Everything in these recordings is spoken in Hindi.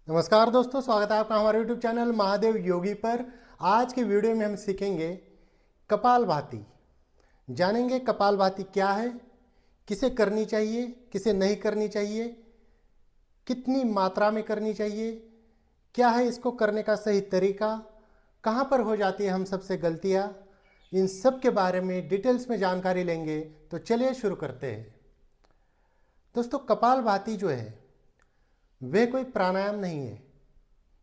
नमस्कार दोस्तों, स्वागत है आपका हमारे YouTube चैनल महादेव योगी पर। आज के वीडियो में हम सीखेंगे कपालभाति। जानेंगे कपालभाति क्या है, किसे करनी चाहिए, किसे नहीं करनी चाहिए, कितनी मात्रा में करनी चाहिए, क्या है इसको करने का सही तरीका, कहाँ पर हो जाती है हम सबसे गलतियाँ। इन सब के बारे में डिटेल्स में जानकारी लेंगे। तो चलिए शुरू करते हैं। दोस्तों, कपालभाति जो है वह कोई प्राणायाम नहीं है,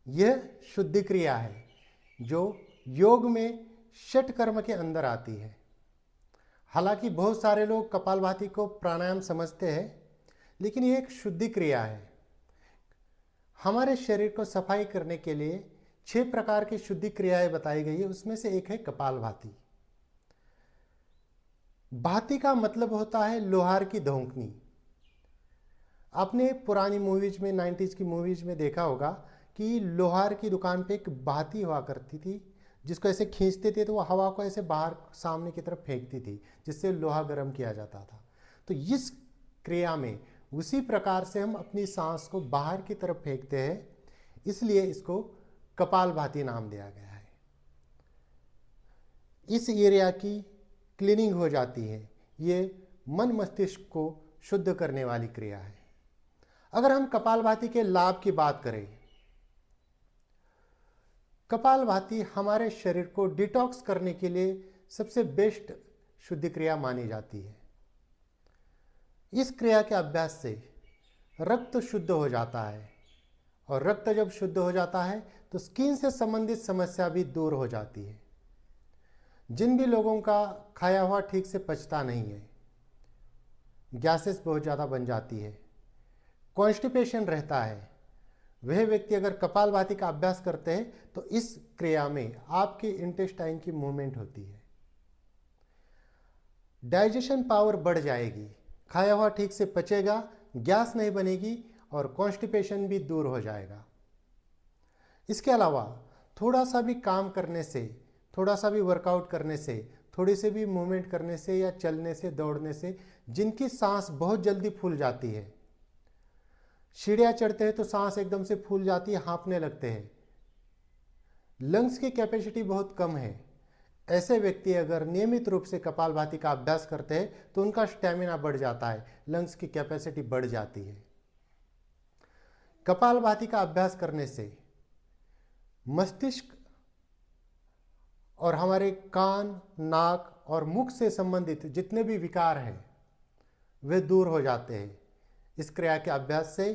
यह शुद्धि क्रिया है जो योग में षट कर्म के अंदर आती है। हालांकि बहुत सारे लोग कपालभाति को प्राणायाम समझते हैं, लेकिन यह एक शुद्धि क्रिया है। हमारे शरीर को सफाई करने के लिए 6 प्रकार की शुद्धि क्रियाएं बताई गई है, उसमें से एक है कपालभाति। भाति का मतलब होता है लोहार की धोंकनी। आपने पुरानी मूवीज में 90s की मूवीज में देखा होगा कि लोहार की दुकान पे एक भाती हुआ करती थी, जिसको ऐसे खींचते थे तो वो हवा को ऐसे बाहर सामने की तरफ फेंकती थी, जिससे लोहा गर्म किया जाता था। तो इस क्रिया में उसी प्रकार से हम अपनी सांस को बाहर की तरफ फेंकते हैं, इसलिए इसको कपालभाति नाम दिया गया है। इस एरिया की क्लीनिंग हो जाती है। ये मन मस्तिष्क को शुद्ध करने वाली क्रिया है। अगर हम कपालभाति के लाभ की बात करें, कपालभाति हमारे शरीर को डिटॉक्स करने के लिए सबसे बेस्ट शुद्धि क्रिया मानी जाती है। इस क्रिया के अभ्यास से रक्त शुद्ध हो जाता है, और रक्त जब शुद्ध हो जाता है तो स्किन से संबंधित समस्या भी दूर हो जाती है। जिन भी लोगों का खाया हुआ ठीक से पचता नहीं है, गैसेस बहुत ज़्यादा बन जाती है, कॉन्स्टिपेशन रहता है, वह व्यक्ति अगर कपालभाति का अभ्यास करते हैं तो इस क्रिया में आपके इंटेस्टाइन की मूवमेंट होती है। डाइजेशन पावर बढ़ जाएगी, खाया हुआ ठीक से पचेगा, गैस नहीं बनेगी और कॉन्स्टिपेशन भी दूर हो जाएगा। इसके अलावा थोड़ा सा भी काम करने से, थोड़ा सा भी वर्कआउट करने से, थोड़ी सी भी मूवमेंट करने से या चलने से, दौड़ने से जिनकी सांस बहुत जल्दी फूल जाती है, सीढ़ियाँ चढ़ते हैं तो सांस एकदम से फूल जाती है, हाँफने लगते हैं, लंग्स की कैपेसिटी बहुत कम है, ऐसे व्यक्ति अगर नियमित रूप से कपालभाति का अभ्यास करते हैं तो उनका स्टैमिना बढ़ जाता है, लंग्स की कैपेसिटी बढ़ जाती है। कपालभाति का अभ्यास करने से मस्तिष्क और हमारे कान, नाक और मुख से संबंधित जितने भी विकार हैं वे दूर हो जाते हैं। इस क्रिया के अभ्यास से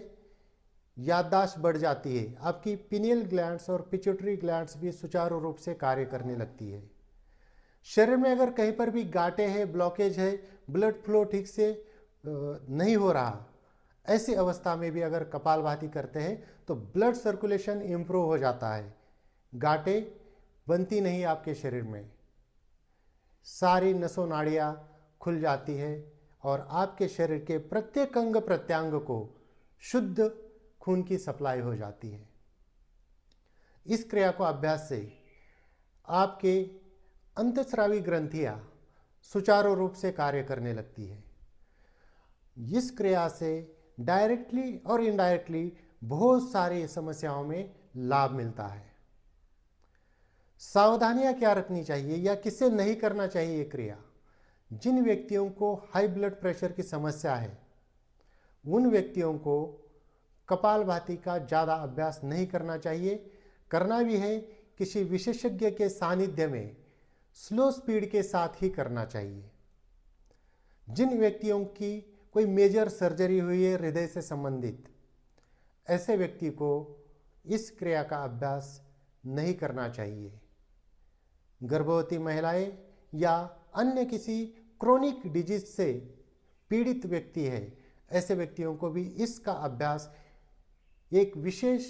याददाश्त बढ़ जाती है, आपकी पिनियल ग्लैंड्स और पिट्यूटरी ग्लैंड्स भी सुचारू रूप से कार्य करने लगती है। शरीर में अगर कहीं पर भी गांठें हैं, ब्लॉकेज है, ब्लड फ्लो ठीक से नहीं हो रहा, ऐसी अवस्था में भी अगर कपालभाति करते हैं तो ब्लड सर्कुलेशन इम्प्रूव हो जाता है, गांठें बनती नहीं आपके शरीर में, सारी नसों नाड़ियाँ खुल जाती है और आपके शरीर के प्रत्येक अंग प्रत्यंग को शुद्ध खून की सप्लाई हो जाती है। इस क्रिया को अभ्यास से आपके अंतःस्रावी ग्रंथियां सुचारू रूप से कार्य करने लगती है। इस क्रिया से डायरेक्टली और इनडायरेक्टली बहुत सारी समस्याओं में लाभ मिलता है। सावधानियां क्या रखनी चाहिए या किससे नहीं करना चाहिए ये क्रिया? जिन व्यक्तियों को हाई ब्लड प्रेशर की समस्या है, उन व्यक्तियों को कपालभाति का ज़्यादा अभ्यास नहीं करना चाहिए। करना भी है किसी विशेषज्ञ के सानिध्य में स्लो स्पीड के साथ ही करना चाहिए। जिन व्यक्तियों की कोई मेजर सर्जरी हुई है हृदय से संबंधित, ऐसे व्यक्ति को इस क्रिया का अभ्यास नहीं करना चाहिए। गर्भवती महिलाएं या अन्य किसी क्रोनिक डिजीज से पीड़ित व्यक्ति है, ऐसे व्यक्तियों को भी इसका अभ्यास एक विशेष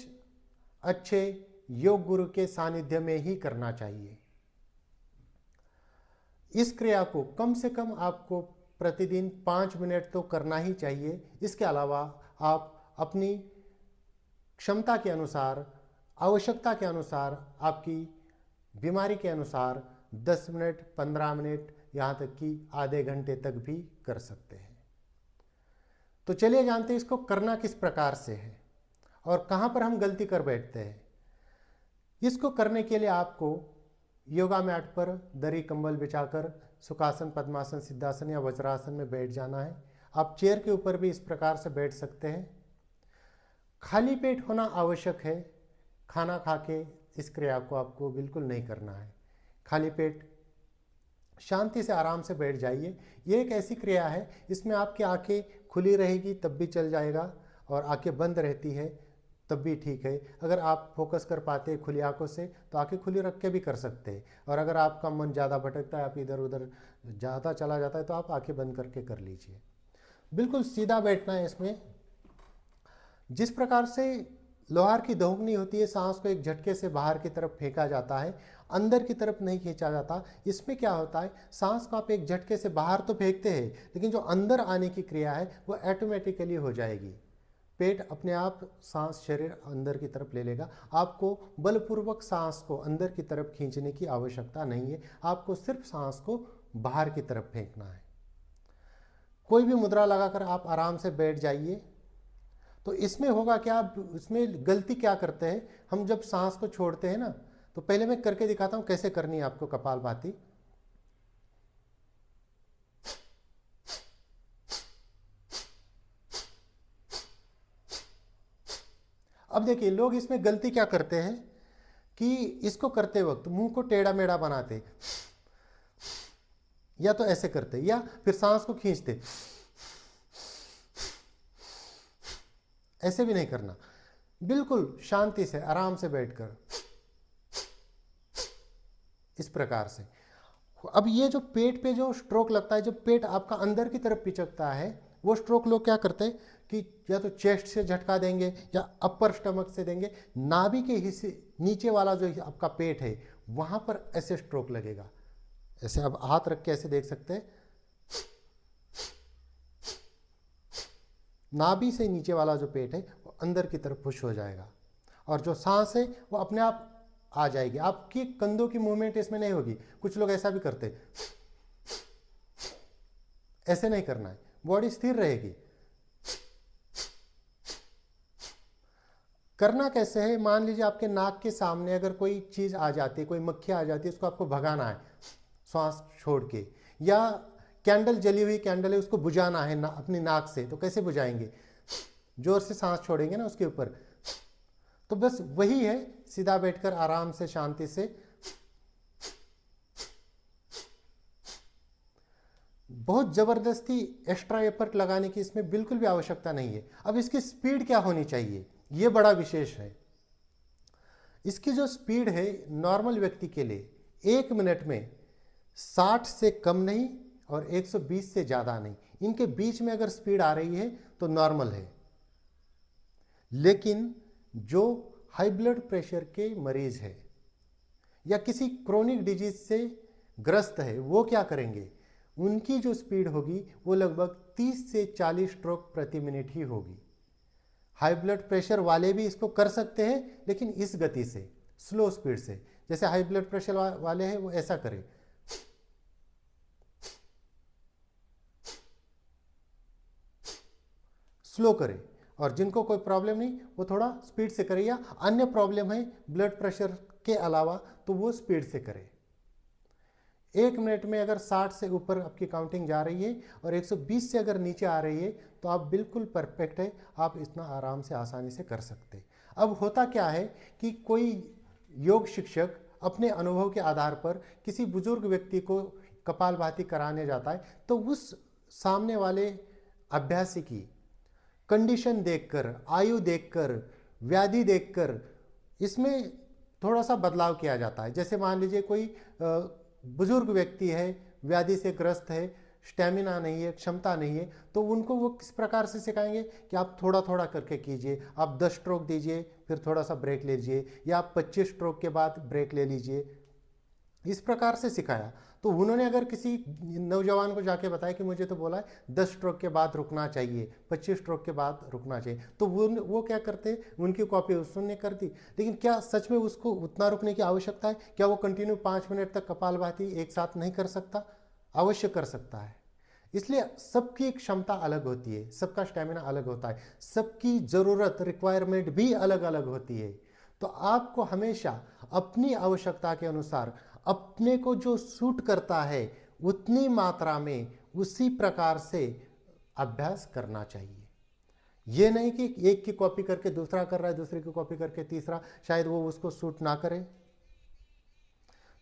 अच्छे योग गुरु के सानिध्य में ही करना चाहिए। इस क्रिया को कम से कम आपको प्रतिदिन 5 मिनट तो करना ही चाहिए। इसके अलावा आप अपनी क्षमता के अनुसार, आवश्यकता के अनुसार, आपकी बीमारी के अनुसार 10 मिनट, 15 मिनट, यहाँ तक कि आधे घंटे तक भी कर सकते हैं। तो चलिए जानते हैं इसको करना किस प्रकार से है और कहाँ पर हम गलती कर बैठते हैं। इसको करने के लिए आपको योगा मैट पर दरी कंबल बिछाकर सुखासन, पद्मासन, सिद्धासन या वज्रासन में बैठ जाना है। आप चेयर के ऊपर भी इस प्रकार से बैठ सकते हैं। खाली पेट होना आवश्यक है। खाना खा के इस क्रिया को आपको बिल्कुल नहीं करना है। खाली पेट शांति से आराम से बैठ जाइए। ये एक ऐसी क्रिया है, इसमें आपकी आंखें खुली रहेगी तब भी चल जाएगा, और आंखें बंद रहती है तब भी ठीक है। अगर आप फोकस कर पाते हैं खुली आंखों से तो आंखें खुली रख के भी कर सकते हैं, और अगर आपका मन ज़्यादा भटकता है, आप इधर उधर ज़्यादा चला जाता है, तो आप आंखें बंद करके कर लीजिए। बिल्कुल सीधा बैठना है। इसमें जिस प्रकार से लोहार की दोगुनी होती है, सांस को एक झटके से बाहर की तरफ फेंका जाता है, अंदर की तरफ नहीं खींचा जाता। इसमें क्या होता है, सांस को आप एक झटके से बाहर तो फेंकते हैं, लेकिन जो अंदर आने की क्रिया है वो ऑटोमेटिकली हो जाएगी। पेट अपने आप सांस शरीर अंदर की तरफ ले लेगा। आपको बलपूर्वक सांस को अंदर की तरफ खींचने की आवश्यकता नहीं है, आपको सिर्फ सांस को बाहर की तरफ फेंकना है। कोई भी मुद्रा लगाकर आप आराम से बैठ जाइए। तो इसमें होगा क्या, इसमें गलती क्या करते हैं हम, जब सांस को छोड़ते हैं ना, तो पहले मैं करके दिखाता हूं कैसे करनी है आपको कपालभाति। अब देखिए लोग इसमें गलती क्या करते हैं कि इसको करते वक्त मुंह को टेढ़ा मेढ़ा बनाते, या तो ऐसे करते, या फिर सांस को खींचते। ऐसे भी नहीं करना, बिल्कुल शांति से आराम से बैठकर इस प्रकार से। अब ये जो पेट पे जो स्ट्रोक लगता है, जब पेट आपका अंदर की तरफ पिचकता है, वो स्ट्रोक लोग क्या करते हैं कि या तो चेस्ट से झटका देंगे या अपर स्टमक से देंगे। नाभि के हिस्से नीचे वाला जो आपका पेट है वहां पर ऐसे स्ट्रोक लगेगा। ऐसे आप हाथ रख के ऐसे देख सकते हैं, नाभि से नीचे वाला जो पेट है वो अंदर की तरफ पुश हो जाएगा, और जो सांस है वो अपने आप आ जाएगी। आपकी कंधों की मूवमेंट इसमें नहीं होगी। कुछ लोग ऐसा भी करते, ऐसे नहीं करना है, बॉडी स्थिर रहेगी। करना कैसे है, मान लीजिए आपके नाक के सामने अगर कोई चीज आ जाती है, कोई मक्खी आ जाती है, उसको आपको भगाना है श्वास छोड़ के, या कैंडल जली हुई कैंडल है उसको बुझाना है अपनी नाक से, तो कैसे बुझाएंगे, जोर से सांस छोड़ेंगे ना उसके ऊपर। तो बस वही है, सीधा बैठकर आराम से शांति से। बहुत जबरदस्ती एक्स्ट्रा एफर्ट लगाने की इसमें बिल्कुल भी आवश्यकता नहीं है। अब इसकी स्पीड क्या होनी चाहिए, यह बड़ा विशेष है। इसकी जो स्पीड है नॉर्मल व्यक्ति के लिए 1 मिनट में 60 से कम नहीं और 120 से ज़्यादा नहीं, इनके बीच में अगर स्पीड आ रही है तो नॉर्मल है। लेकिन जो हाई ब्लड प्रेशर के मरीज है या किसी क्रोनिक डिजीज से ग्रस्त है, वो क्या करेंगे, उनकी जो स्पीड होगी वो लगभग 30 से 40 स्ट्रोक प्रति मिनट ही होगी। हाई ब्लड प्रेशर वाले भी इसको कर सकते हैं, लेकिन इस गति से, स्लो स्पीड से। जैसे हाई ब्लड प्रेशर वाले हैं वो ऐसा करें, स्लो करें, और जिनको कोई प्रॉब्लम नहीं वो थोड़ा स्पीड से करें, या अन्य प्रॉब्लम है ब्लड प्रेशर के अलावा तो वो स्पीड से करें। 1 मिनट में अगर 60 से ऊपर आपकी काउंटिंग जा रही है और 120 से अगर नीचे आ रही है तो आप बिल्कुल परफेक्ट है, आप इतना आराम से आसानी से कर सकते। अब होता क्या है कि कोई योग शिक्षक अपने अनुभव के आधार पर किसी बुजुर्ग व्यक्ति को कपालभाति कराने जाता है, तो उस सामने वाले अभ्यासी की कंडीशन देखकर, आयु देखकर, व्याधि देखकर इसमें थोड़ा सा बदलाव किया जाता है। जैसे मान लीजिए कोई बुजुर्ग व्यक्ति है, व्याधि से ग्रस्त है, स्टेमिना नहीं है, क्षमता नहीं है, तो उनको वो किस प्रकार से सिखाएंगे कि आप थोड़ा थोड़ा करके कीजिए। आप 10 स्ट्रोक दीजिए, फिर थोड़ा सा ब्रेक लीजिए, या आप 25 स्ट्रोक के बाद ब्रेक ले लीजिए, इस प्रकार से सिखाया। तो उन्होंने अगर किसी नौजवान को जाके बताया कि मुझे तो बोला है 10 स्ट्रोक के बाद रुकना चाहिए, 25 स्ट्रोक के बाद रुकना चाहिए, तो वो क्या करते, उनकी कॉपी उसने कर दी। लेकिन क्या सच में उसको उतना रुकने की आवश्यकता है? क्या वो कंटिन्यू 5 मिनट तक कपालभाति एक साथ नहीं कर सकता? अवश्य कर सकता है। इसलिए सबकी क्षमता अलग होती है, सबका स्टेमिना अलग होता है, सबकी ज़रूरत रिक्वायरमेंट भी अलग अलग होती है। तो आपको हमेशा अपनी आवश्यकता के अनुसार अपने को जो सूट करता है उतनी मात्रा में उसी प्रकार से अभ्यास करना चाहिए। ये नहीं कि एक की कॉपी करके दूसरा कर रहा है, दूसरे की कॉपी करके तीसरा, शायद वो उसको सूट ना करे।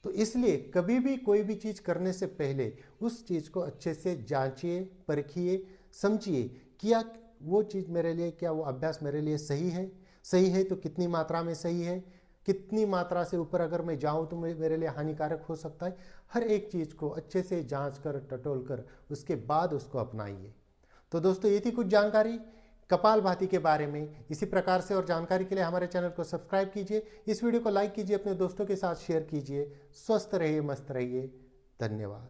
तो इसलिए कभी भी कोई भी चीज़ करने से पहले उस चीज़ को अच्छे से जांचिए, परखिए, समझिए, क्या वो चीज़ मेरे लिए, क्या वो अभ्यास मेरे लिए सही है, सही है तो कितनी मात्रा में सही है, कितनी मात्रा से ऊपर अगर मैं जाऊं तो मेरे लिए हानिकारक हो सकता है। हर एक चीज़ को अच्छे से जांच कर, टटोल कर उसके बाद उसको अपनाइए। तो दोस्तों, ये थी कुछ जानकारी कपालभाति के बारे में। इसी प्रकार से और जानकारी के लिए हमारे चैनल को सब्सक्राइब कीजिए, इस वीडियो को लाइक कीजिए, अपने दोस्तों के साथ शेयर कीजिए। स्वस्थ रहिए, मस्त रहिए। धन्यवाद।